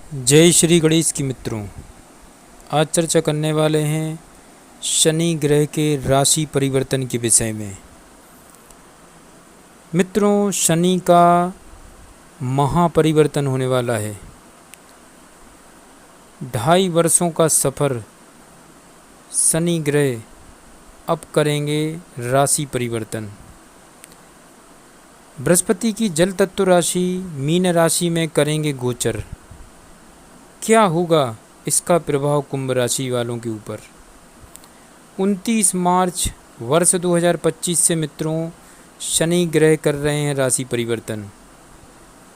जय श्री गणेश की मित्रों। आज चर्चा करने वाले हैं शनि ग्रह के राशि परिवर्तन के विषय में। मित्रों, शनि का महापरिवर्तन होने वाला है। 2.5 वर्षों का सफ़र शनि ग्रह अब करेंगे राशि परिवर्तन। बृहस्पति की जल तत्व राशि मीन राशि में करेंगे गोचर। क्या होगा इसका प्रभाव कुंभ राशि वालों के ऊपर? 29 मार्च वर्ष 2025 से मित्रों शनि ग्रह कर रहे हैं राशि परिवर्तन।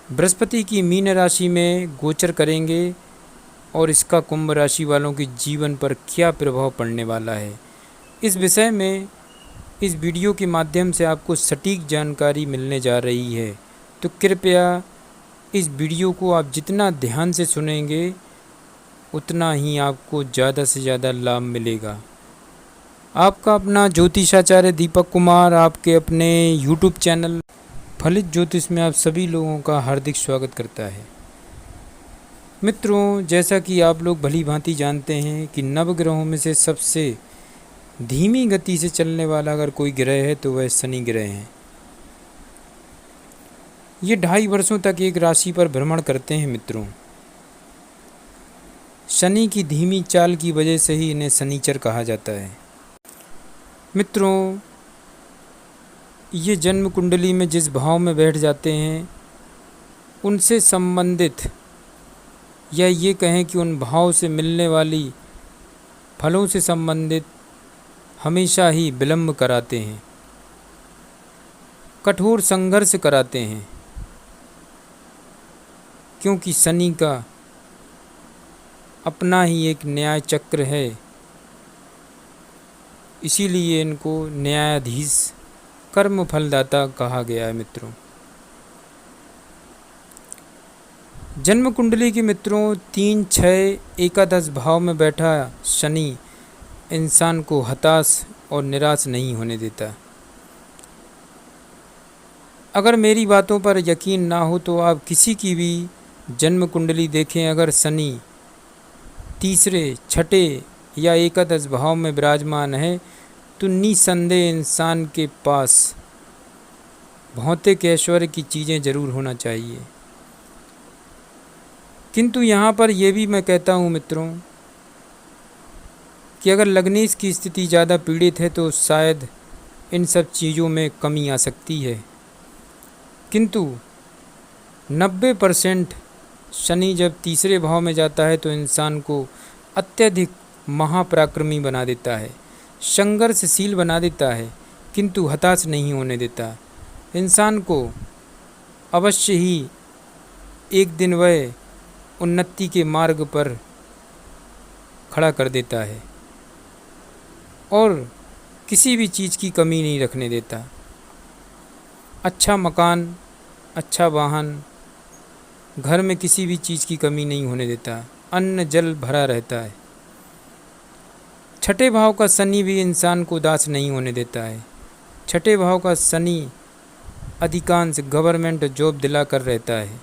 बृहस्पति की मीन राशि में गोचर करेंगे और इसका कुंभ राशि वालों के जीवन पर क्या प्रभाव पड़ने वाला है, इस विषय में इस वीडियो के माध्यम से आपको सटीक जानकारी मिलने जा रही है। तो कृपया इस वीडियो को आप जितना ध्यान से सुनेंगे उतना ही आपको ज़्यादा से ज़्यादा लाभ मिलेगा। आपका अपना ज्योतिषाचार्य दीपक कुमार आपके अपने YouTube चैनल फलित ज्योतिष में आप सभी लोगों का हार्दिक स्वागत करता है। मित्रों, जैसा कि आप लोग भली भांति जानते हैं कि नवग्रहों में से सबसे धीमी गति से चलने वाला अगर कोई ग्रह है तो वह शनि ग्रह है। ये 2.5 वर्षों तक एक राशि पर भ्रमण करते हैं। मित्रों, शनि की धीमी चाल की वजह से ही इन्हें शनिचर कहा जाता है। मित्रों, ये जन्म कुंडली में जिस भाव में बैठ जाते हैं उनसे संबंधित, या ये कहें कि उन भाव से मिलने वाली फलों से संबंधित हमेशा ही विलंब कराते हैं, कठोर संघर्ष कराते हैं, क्योंकि शनि का अपना ही एक न्याय चक्र है। इसीलिए इनको न्यायाधीश, कर्म फलदाता कहा गया है। मित्रों, जन्म कुंडली के मित्रों 3, 6, एकादश भाव में बैठा शनि इंसान को हताश और निराश नहीं होने देता। अगर मेरी बातों पर यकीन ना हो तो आप किसी की भी जन्म कुंडली देखें, अगर शनि 3, 6 या एकादश भाव में विराजमान है तो निसंदेह इंसान के पास भौतिक ऐश्वर्य की चीज़ें जरूर होना चाहिए। किंतु यहाँ पर यह भी मैं कहता हूँ मित्रों कि अगर लग्नेश की स्थिति ज़्यादा पीड़ित है तो शायद इन सब चीज़ों में कमी आ सकती है। किंतु 90% शनि जब 3 भाव में जाता है तो इंसान को अत्यधिक महापराक्रमी बना देता है, संघर्षशील बना देता है, किंतु हताश नहीं होने देता। इंसान को अवश्य ही एक दिन वह उन्नति के मार्ग पर खड़ा कर देता है और किसी भी चीज़ की कमी नहीं रखने देता। अच्छा मकान, अच्छा वाहन, घर में किसी भी चीज़ की कमी नहीं होने देता, अन्न जल भरा रहता है। 6ठे भाव का शनि भी इंसान को उदास नहीं होने देता है। 6ठे भाव का शनि अधिकांश गवर्नमेंट जॉब दिला कर रहता है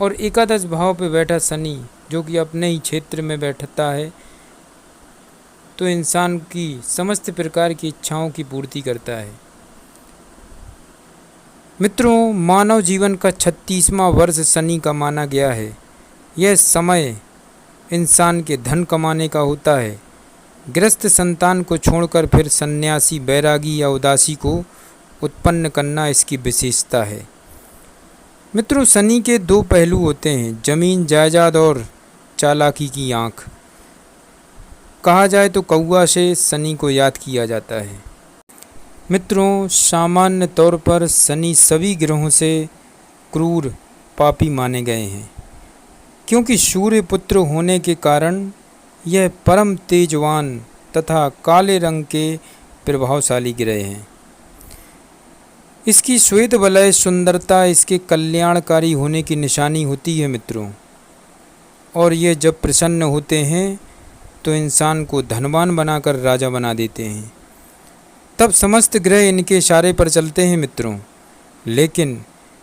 और एकादश भाव पे बैठा शनि जो कि अपने ही क्षेत्र में बैठता है तो इंसान की समस्त प्रकार की इच्छाओं की पूर्ति करता है। मित्रों, मानव जीवन का 36वां वर्ष शनि का माना गया है। यह समय इंसान के धन कमाने का होता है। गृहस्थ संतान को छोड़कर फिर सन्यासी, बैरागी या उदासी को उत्पन्न करना इसकी विशेषता है। मित्रों, शनि के 2 पहलू होते हैं, जमीन जायदाद और चालाकी की आँख। कहा जाए तो कौआ से शनि को याद किया जाता है। मित्रों, सामान्य तौर पर शनि सभी ग्रहों से क्रूर, पापी माने गए हैं, क्योंकि सूर्य पुत्र होने के कारण यह परम तेजवान तथा काले रंग के प्रभावशाली ग्रह हैं। इसकी श्वेत वलय सुंदरता इसके कल्याणकारी होने की निशानी होती है। मित्रों, और ये जब प्रसन्न होते हैं तो इंसान को धनवान बनाकर राजा बना देते हैं। तब समस्त ग्रह इनके इशारे पर चलते हैं। मित्रों, लेकिन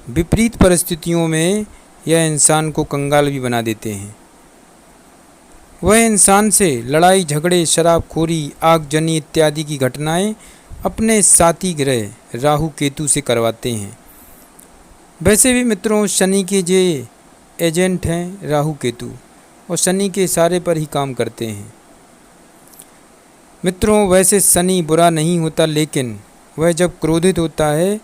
विपरीत परिस्थितियों में यह इंसान को कंगाल भी बना देते हैं। वह इंसान से लड़ाई झगड़े, शराबखोरी, आगजनी इत्यादि की घटनाएं अपने साथी ग्रह राहु केतु से करवाते हैं। वैसे भी मित्रों शनि के जो एजेंट हैं राहु केतु, और शनि के इशारे पर ही काम करते हैं। मित्रों वैसे शनि बुरा नहीं होता, लेकिन वह जब क्रोधित होता है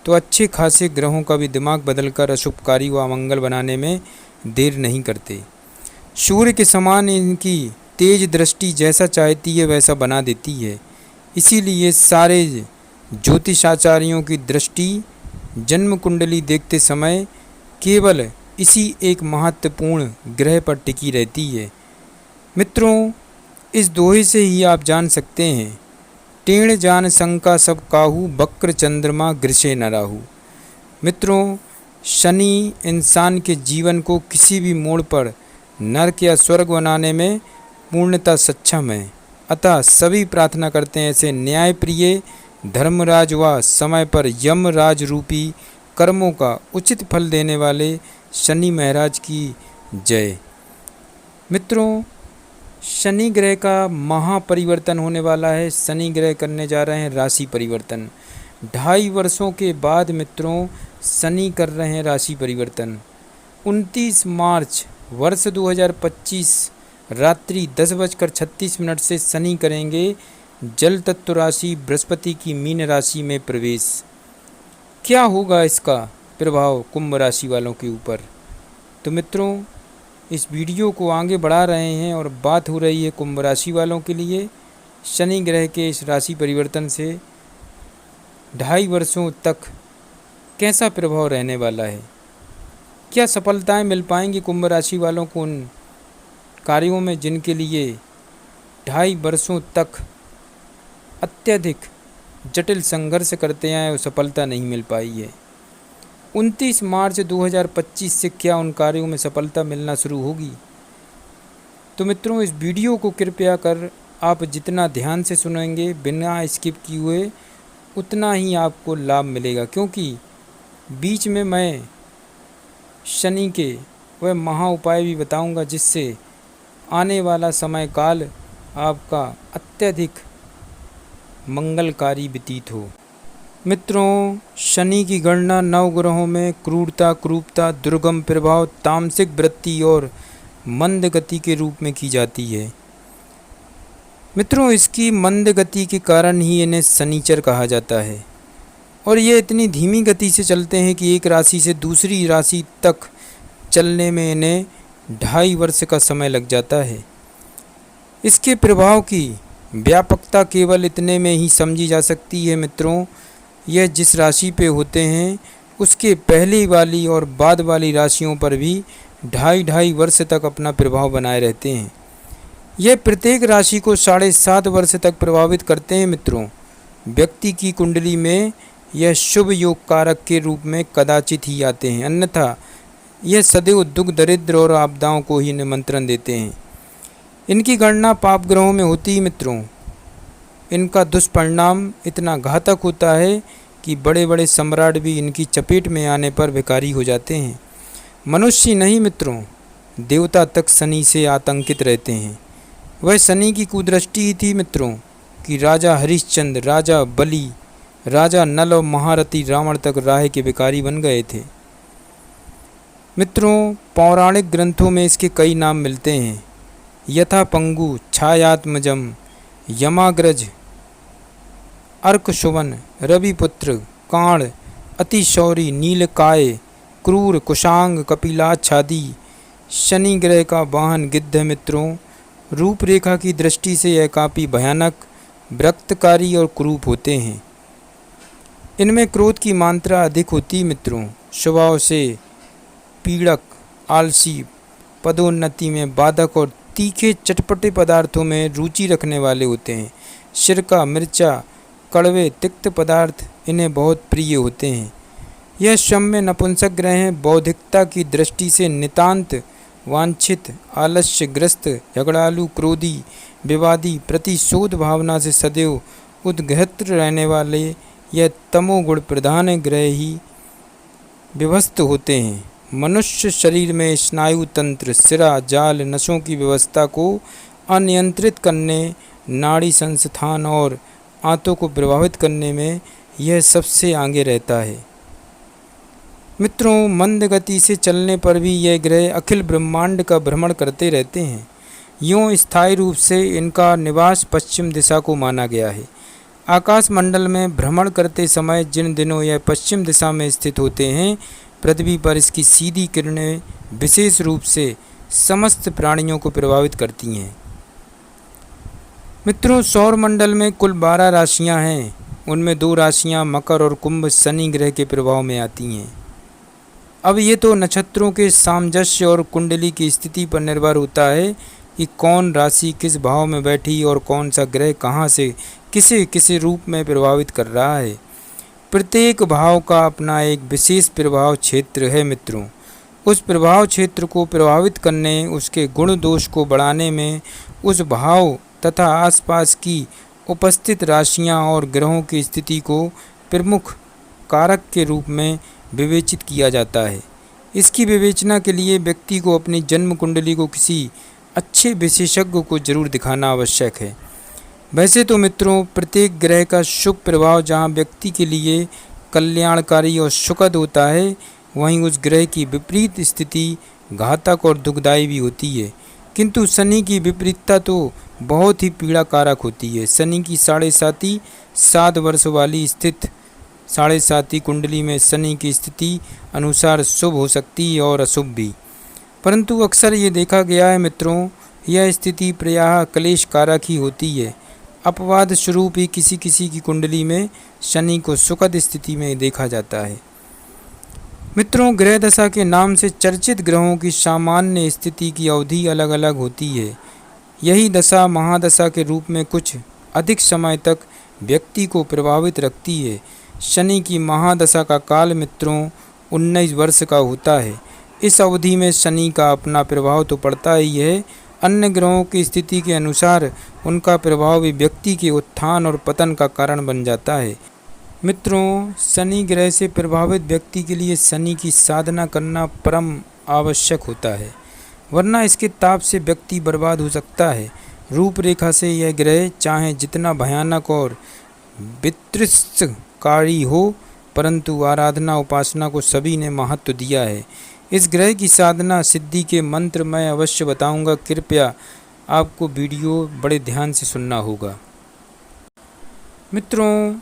तो अच्छे खासे ग्रहों का भी दिमाग बदलकर अशुभकारी व अमंगल बनाने में देर नहीं करते। सूर्य के समान इनकी तेज दृष्टि जैसा चाहती है वैसा बना देती है। इसीलिए सारे ज्योतिषाचार्यों की दृष्टि जन्म कुंडली देखते समय केवल इसी एक महत्वपूर्ण ग्रह पर टिकी रहती है। मित्रों इस दोहे से ही आप जान सकते हैं, टेढ़ जान शंका सब काहू, बक्र चंद्रमा गृषे न राहु। मित्रों शनि इंसान के जीवन को किसी भी मोड़ पर नरक या स्वर्ग बनाने में पूर्णतः सक्षम है। अतः सभी प्रार्थना करते हैं ऐसे न्यायप्रिय धर्मराज व समय पर यमराज रूपी कर्मों का उचित फल देने वाले शनि महाराज की जय। मित्रों शनि ग्रह का महापरिवर्तन होने वाला है। शनि ग्रह करने जा रहे हैं राशि परिवर्तन। 2.5 वर्षों के बाद मित्रों शनि कर रहे हैं राशि परिवर्तन। 29 मार्च वर्ष 2025 रात्रि 10:36 से शनि करेंगे जल तत्व राशि बृहस्पति की मीन राशि में प्रवेश। क्या होगा इसका प्रभाव कुंभ राशि वालों के ऊपर? तो मित्रों इस वीडियो को आगे बढ़ा रहे हैं और बात हो रही है कुंभ राशि वालों के लिए शनि ग्रह के इस राशि परिवर्तन से 2.5 वर्षों तक कैसा प्रभाव रहने वाला है। क्या सफलताएं मिल पाएंगी कुंभ राशि वालों को उन कार्यों में जिनके लिए 2.5 वर्षों तक अत्यधिक जटिल संघर्ष करते आए और सफलता नहीं मिल पाई है। 29 मार्च 2025 से क्या उन कार्यों में सफलता मिलना शुरू होगी? तो मित्रों इस वीडियो को कृपया कर आप जितना ध्यान से सुनेंगे बिना स्किप किए हुए उतना ही आपको लाभ मिलेगा, क्योंकि बीच में मैं शनि के वह महा उपाय भी बताऊंगा जिससे आने वाला समय काल आपका अत्यधिक मंगलकारी व्यतीत हो। मित्रों शनि की गणना 9 ग्रहों में क्रूरता, क्रूपता, दुर्गम प्रभाव, तामसिक वृत्ति और मंद गति के रूप में की जाती है। मित्रों इसकी मंद गति के कारण ही इन्हें शनिचर कहा जाता है और ये इतनी धीमी गति से चलते हैं कि एक राशि से दूसरी राशि तक चलने में इन्हें 2.5 वर्ष का समय लग जाता है। इसके प्रभाव की व्यापकता केवल इतने में ही समझी जा सकती है। मित्रों यह जिस राशि पे होते हैं उसके पहले वाली और बाद वाली राशियों पर भी 2.5 वर्ष तक अपना प्रभाव बनाए रहते हैं। यह प्रत्येक राशि को 7.5 वर्ष तक प्रभावित करते हैं। मित्रों व्यक्ति की कुंडली में यह शुभ योग कारक के रूप में कदाचित ही आते हैं, अन्यथा यह सदैव दुख, दरिद्र और आपदाओं को ही निमंत्रण देते हैं। इनकी गणना पाप ग्रहों में होती है। मित्रों इनका दुष्परिणाम इतना घातक होता है कि बड़े बड़े सम्राट भी इनकी चपेट में आने पर भिखारी हो जाते हैं। मनुष्य नहीं मित्रों देवता तक शनि से आतंकित रहते हैं। वह शनि की कुदृष्टि ही थी मित्रों कि राजा हरिश्चंद्र, राजा बलि, राजा नल और महारथी रावण तक राह के भिखारी बन गए थे। मित्रों पौराणिक ग्रंथों में इसके कई नाम मिलते हैं, यथा पंगु, छायात्मजम, यमाग्रज, अर्कशुवन, रविपुत्र, काण, अतिशौरी, नीलकाय, क्रूर, कुशांग, कपिलाच्छादी। शनि ग्रह का वाहन गिद्ध है। मित्रों रूपरेखा की दृष्टि से यह काफ़ी भयानक, विरक्तकारी और क्रूप होते हैं। इनमें क्रोध की मात्रा अधिक होती। मित्रों स्वभाव से पीड़क, आलसी, पदोन्नति में बाधक और तीखे चटपटे पदार्थों में रुचि रखने वाले होते हैं। सिरका, मिर्चा, कड़वे, तिक्त पदार्थ इन्हें बहुत प्रिय होते हैं। यह सौम्य नपुंसक ग्रह हैं। बौद्धिकता की दृष्टि से नितांत वांछित, आलस्यग्रस्त, झगड़ालू, क्रोधी, विवादी, प्रतिशोध भावना से सदैव उद्घृत रहने वाले यह तमोगुण प्रधान ग्रह ही विभस्त होते हैं। मनुष्य शरीर में स्नायु तंत्र, सिरा, जाल, नसों की व्यवस्था को अनियंत्रित करने, नाड़ी संस्थान और आंतों को प्रभावित करने में यह सबसे आगे रहता है। मित्रों, मंद गति से चलने पर भी यह ग्रह अखिल ब्रह्मांड का भ्रमण करते रहते हैं। यूँ स्थायी रूप से इनका निवास पश्चिम दिशा को माना गया है। आकाश मंडल में भ्रमण करते समय जिन दिनों यह पश्चिम दिशा में स्थित होते हैं, पृथ्वी पर इसकी सीधी किरणें विशेष रूप से समस्त प्राणियों को प्रभावित करती हैं। मित्रों, सौर मंडल में कुल 12 राशियां हैं। उनमें 2 राशियां मकर और कुंभ शनि ग्रह के प्रभाव में आती हैं। अब ये तो नक्षत्रों के सामंजस्य और कुंडली की स्थिति पर निर्भर होता है कि कौन राशि किस भाव में बैठी और कौन सा ग्रह कहाँ से किसे किस रूप में प्रभावित कर रहा है। प्रत्येक भाव का अपना एक विशेष प्रभाव क्षेत्र है। मित्रों, उस प्रभाव क्षेत्र को प्रभावित करने, उसके गुण दोष को बढ़ाने में उस भाव तथा आसपास की उपस्थित राशियां और ग्रहों की स्थिति को प्रमुख कारक के रूप में विवेचित किया जाता है। इसकी विवेचना के लिए व्यक्ति को अपनी जन्म कुंडली को किसी अच्छे विशेषज्ञ को जरूर दिखाना आवश्यक है। वैसे तो मित्रों, प्रत्येक ग्रह का शुभ प्रभाव जहाँ व्यक्ति के लिए कल्याणकारी और सुखद होता है, वहीं उस ग्रह की विपरीत स्थिति घातक और दुखदायी भी होती है। किंतु शनि की विपरीतता तो बहुत ही पीड़ाकारक होती है। शनि की 7.5 वर्ष वाली स्थित 7.5 कुंडली में शनि की स्थिति अनुसार शुभ हो सकती है और अशुभ भी, परंतु अक्सर ये देखा गया है मित्रों, यह स्थिति प्रायः क्लेश कारक ही होती है। अपवाद स्वरूप ही किसी किसी की कुंडली में शनि को सुखद स्थिति में देखा जाता है। मित्रों, ग्रह दशा के नाम से चर्चित ग्रहों की सामान्य स्थिति की अवधि अलग अलग होती है। यही दशा महादशा के रूप में कुछ अधिक समय तक व्यक्ति को प्रभावित रखती है। शनि की महादशा का काल मित्रों 19 वर्ष का होता है। इस अवधि में शनि का अपना प्रभाव तो पड़ता ही है, अन्य ग्रहों की स्थिति के अनुसार उनका प्रभाव भी व्यक्ति के उत्थान और पतन का कारण बन जाता है। मित्रों, शनि ग्रह से प्रभावित व्यक्ति के लिए शनि की साधना करना परम आवश्यक होता है, वरना इसके ताप से व्यक्ति बर्बाद हो सकता है। रूपरेखा से यह ग्रह चाहे जितना भयानक और वितृष्टकारी हो, परंतु आराधना उपासना को सभी ने महत्व दिया है। इस ग्रह की साधना सिद्धि के मंत्र मैं अवश्य बताऊंगा, कृपया आपको वीडियो बड़े ध्यान से सुनना होगा। मित्रों,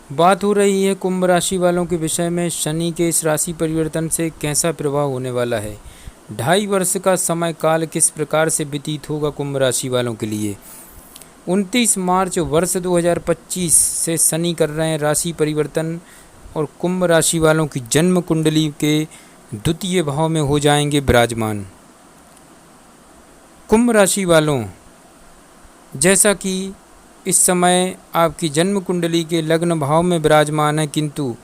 बात हो रही है कुंभ राशि वालों के विषय में। शनि के इस राशि परिवर्तन से कैसा प्रभाव होने वाला है, 2.5 वर्ष का समय काल किस प्रकार से व्यतीत होगा कुंभ राशि वालों के लिए। 29 मार्च वर्ष 2025 से शनि कर रहे हैं राशि परिवर्तन और कुंभ राशि वालों की जन्म कुंडली के द्वितीय भाव में हो जाएंगे विराजमान। कुंभ राशि वालों, जैसा कि इस समय आपकी जन्म कुंडली के लग्न भाव में विराजमान है, किंतु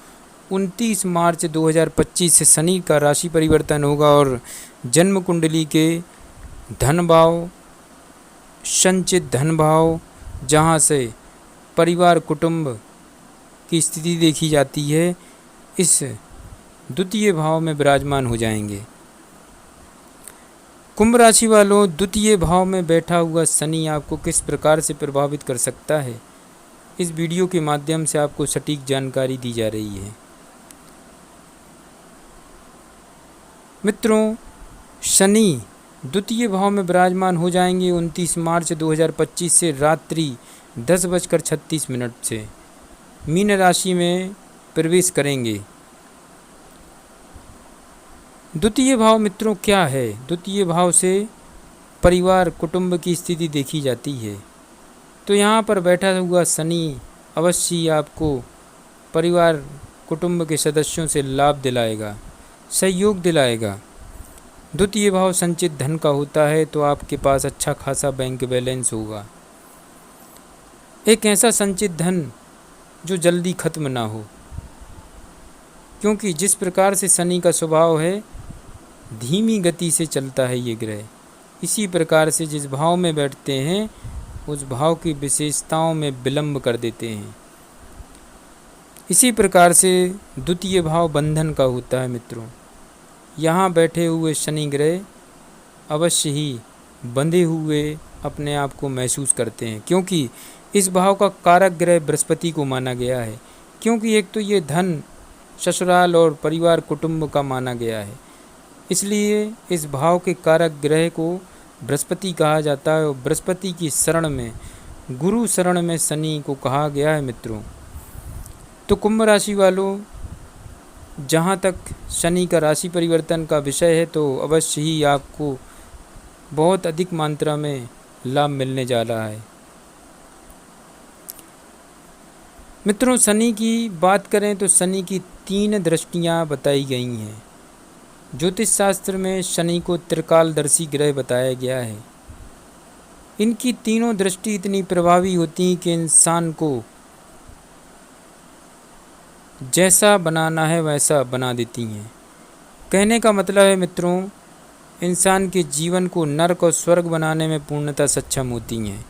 29 मार्च 2025 से शनि का राशि परिवर्तन होगा और जन्म कुंडली के धन भाव, संचित धन भाव, जहाँ से परिवार कुटुंब की स्थिति देखी जाती है, इस द्वितीय भाव में विराजमान हो जाएंगे। कुंभ राशि वालों, द्वितीय भाव में बैठा हुआ शनि आपको किस प्रकार से प्रभावित कर सकता है, इस वीडियो के माध्यम से आपको सटीक जानकारी दी जा रही है। मित्रों, शनि द्वितीय भाव में विराजमान हो जाएंगे 29 मार्च 2025 से रात्रि 10:36 से मीन राशि में प्रवेश करेंगे। द्वितीय भाव मित्रों क्या है? द्वितीय भाव से परिवार कुटुंब की स्थिति देखी जाती है। तो यहाँ पर बैठा हुआ शनि अवश्य आपको परिवार कुटुंब के सदस्यों से लाभ दिलाएगा, सहयोग दिलाएगा। द्वितीय भाव संचित धन का होता है, तो आपके पास अच्छा खासा बैंक बैलेंस होगा। एक ऐसा संचित धन जो जल्दी खत्म ना हो, क्योंकि जिस प्रकार से शनि का स्वभाव है, धीमी गति से चलता है ये ग्रह। इसी प्रकार से जिस भाव में बैठते हैं उस भाव की विशेषताओं में विलंब कर देते हैं। इसी प्रकार से द्वितीय भाव बंधन का होता है मित्रों। यहाँ बैठे हुए शनि ग्रह अवश्य ही बंधे हुए अपने आप को महसूस करते हैं, क्योंकि इस भाव का कारक ग्रह बृहस्पति को माना गया है। क्योंकि एक तो ये धन, ससुराल और परिवार कुटुंब का माना गया है, इसलिए इस भाव के कारक ग्रह को बृहस्पति कहा जाता है। और बृहस्पति की शरण में, गुरु शरण में शनि को कहा गया है मित्रों। तो कुंभ राशि वालों, जहाँ तक शनि का राशि परिवर्तन का विषय है, तो अवश्य ही आपको बहुत अधिक मात्रा में लाभ मिलने जा रहा है। मित्रों, शनि की बात करें तो शनि की 3 दृष्टियाँ बताई गई हैं। ज्योतिष शास्त्र में शनि को त्रिकालदर्शी ग्रह बताया गया है। इनकी तीनों दृष्टि इतनी प्रभावी होती हैं कि इंसान को जैसा बनाना है वैसा बना देती हैं। कहने का मतलब है मित्रों, इंसान के जीवन को नरक और स्वर्ग बनाने में पूर्णतः सक्षम होती हैं।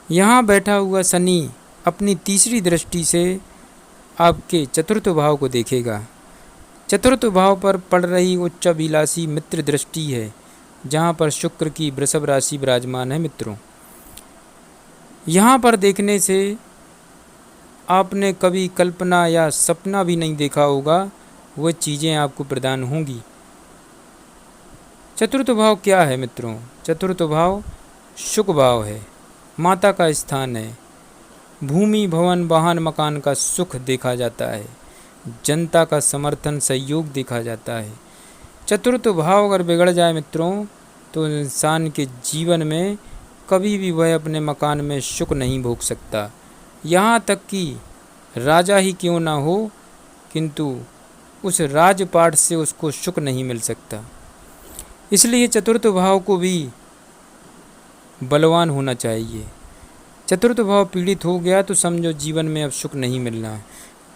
यहाँ बैठा हुआ शनि अपनी तीसरी दृष्टि से आपके चतुर्थ भाव को देखेगा। चतुर्थ भाव पर पड़ रही उच्चाभिलाषी मित्र दृष्टि है, जहाँ पर शुक्र की वृषभ राशि विराजमान है। मित्रों, यहाँ पर देखने से आपने कभी कल्पना या सपना भी नहीं देखा होगा, वह चीज़ें आपको प्रदान होंगी। चतुर्थ भाव क्या है मित्रों? चतुर्थ भाव शुक भाव है, माता का स्थान है। भूमि, भवन, वाहन, मकान का सुख देखा जाता है। जनता का समर्थन, सहयोग देखा जाता है। चतुर्थ भाव अगर बिगड़ जाए मित्रों, तो इंसान के जीवन में कभी भी वह अपने मकान में सुख नहीं भोग सकता। यहाँ तक कि राजा ही क्यों ना हो, किंतु उस राजपाट से उसको सुख नहीं मिल सकता। इसलिए चतुर्थ भाव को भी बलवान होना चाहिए। चतुर्थ भाव पीड़ित हो गया तो समझो जीवन में अब सुख नहीं मिलना है,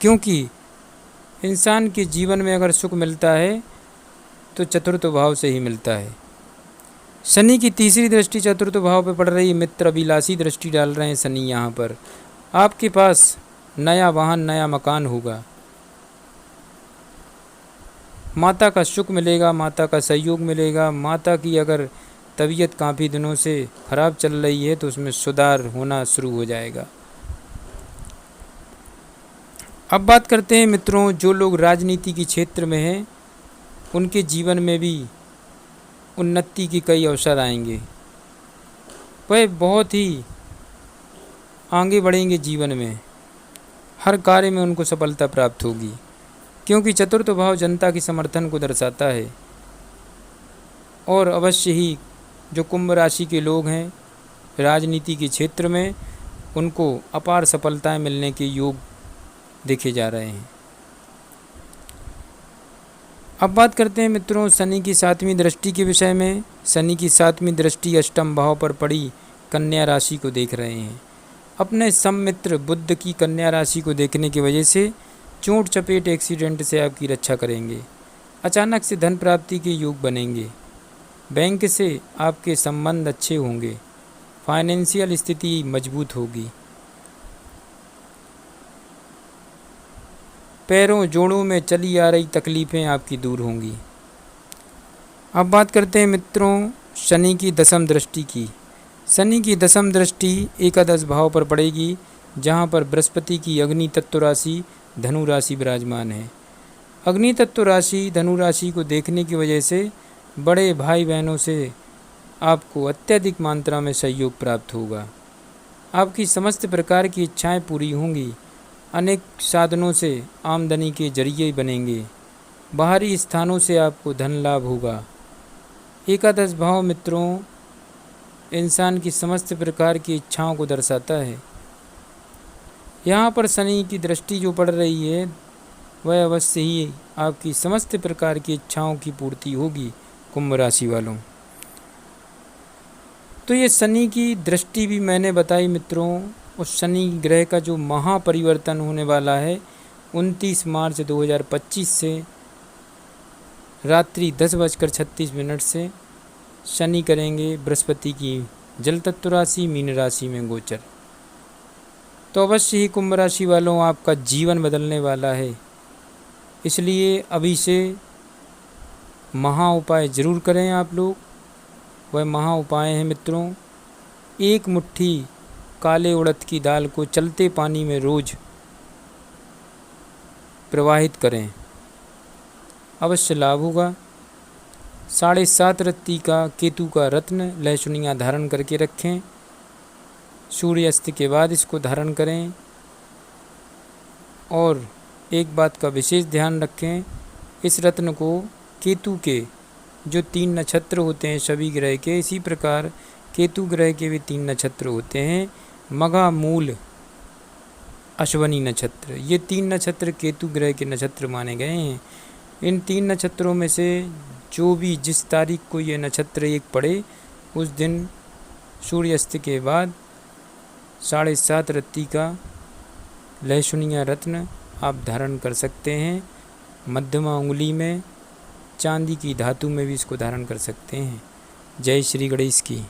क्योंकि इंसान के जीवन में अगर सुख मिलता है तो चतुर्थ भाव से ही मिलता है। शनि की तीसरी दृष्टि चतुर्थ भाव पर पड़ रही मित्र अभिलाषी दृष्टि डाल रहे हैं शनि। यहाँ पर आपके पास नया वाहन, नया मकान होगा, माता का सुख मिलेगा, माता का सहयोग मिलेगा। माता की अगर तबीयत काफ़ी दिनों से खराब चल रही है तो उसमें सुधार होना शुरू हो जाएगा। अब बात करते हैं मित्रों, जो लोग राजनीति के क्षेत्र में हैं उनके जीवन में भी उन्नति के कई अवसर आएंगे। वह बहुत ही आगे बढ़ेंगे जीवन में, हर कार्य में उनको सफलता प्राप्त होगी, क्योंकि चतुर्थ भाव जनता के समर्थन को दर्शाता है। और अवश्य ही जो कुंभ राशि के लोग हैं राजनीति के क्षेत्र में, उनको अपार सफलताएं मिलने के योग देखे जा रहे हैं। अब बात करते हैं मित्रों शनि की 7वीं दृष्टि के विषय में। शनि की 7वीं दृष्टि अष्टम भाव पर पड़ी कन्या राशि को देख रहे हैं। अपने सम्मित्र बुध की कन्या राशि को देखने की वजह से चोट चपेट एक्सीडेंट से आपकी रक्षा करेंगे। अचानक से धन प्राप्ति के योग बनेंगे। बैंक से आपके संबंध अच्छे होंगे। फाइनेंशियल स्थिति मजबूत होगी। पैरों जोड़ों में चली आ रही तकलीफ़ें आपकी दूर होंगी। अब बात करते हैं मित्रों शनि की 10वीं दृष्टि की। शनि की 10वीं दृष्टि एकादश भाव पर पड़ेगी, जहाँ पर बृहस्पति की अग्नि तत्व राशि धनु राशि विराजमान है। अग्नि तत्व राशि धनु राशि को देखने की वजह से बड़े भाई बहनों से आपको अत्यधिक मात्रा में सहयोग प्राप्त होगा। आपकी समस्त प्रकार की इच्छाएं पूरी होंगी। अनेक साधनों से आमदनी के जरिए बनेंगे। बाहरी स्थानों से आपको धन लाभ होगा। एकादश भाव मित्रों इंसान की समस्त प्रकार की इच्छाओं को दर्शाता है। यहाँ पर शनि की दृष्टि जो पड़ रही है वह अवश्य ही आपकी समस्त प्रकार की इच्छाओं की पूर्ति होगी। कुंभ राशि वालों, तो ये शनि की दृष्टि भी मैंने बताई मित्रों। उस शनि ग्रह का जो महापरिवर्तन होने वाला है 29 मार्च 2025 से रात्रि 10:36 से शनि करेंगे बृहस्पति की जल तत्व राशि मीन राशि में गोचर। तो अवश्य ही कुंभ राशि वालों आपका जीवन बदलने वाला है। इसलिए अभी से महा उपाय ज़रूर करें आप लोग। वह महा उपाय हैं मित्रों, एक मुट्ठी काले उड़द की दाल को चलते पानी में रोज़ प्रवाहित करें, अवश्य लाभ होगा। 7.5 रत्ती का केतु का रत्न लहसुनिया धारण करके रखें, सूर्यास्त के बाद इसको धारण करें। और एक बात का विशेष ध्यान रखें, इस रत्न को केतु के जो 3 नक्षत्र होते हैं सभी ग्रह के, इसी प्रकार केतु ग्रह के भी 3 नक्षत्र होते हैं, मघा, मूल, अश्वनी नक्षत्र। ये 3 नक्षत्र केतु ग्रह के नक्षत्र माने गए हैं। इन 3 नक्षत्रों में से जो भी जिस तारीख को ये नक्षत्र एक पड़े, उस दिन सूर्यास्त के बाद 7.5 रत्ती का लहसुनिया रत्न आप धारण कर सकते हैं। मध्यमा उंगली में, चांदी की धातु में भी इसको धारण कर सकते हैं। जय श्री गणेश की।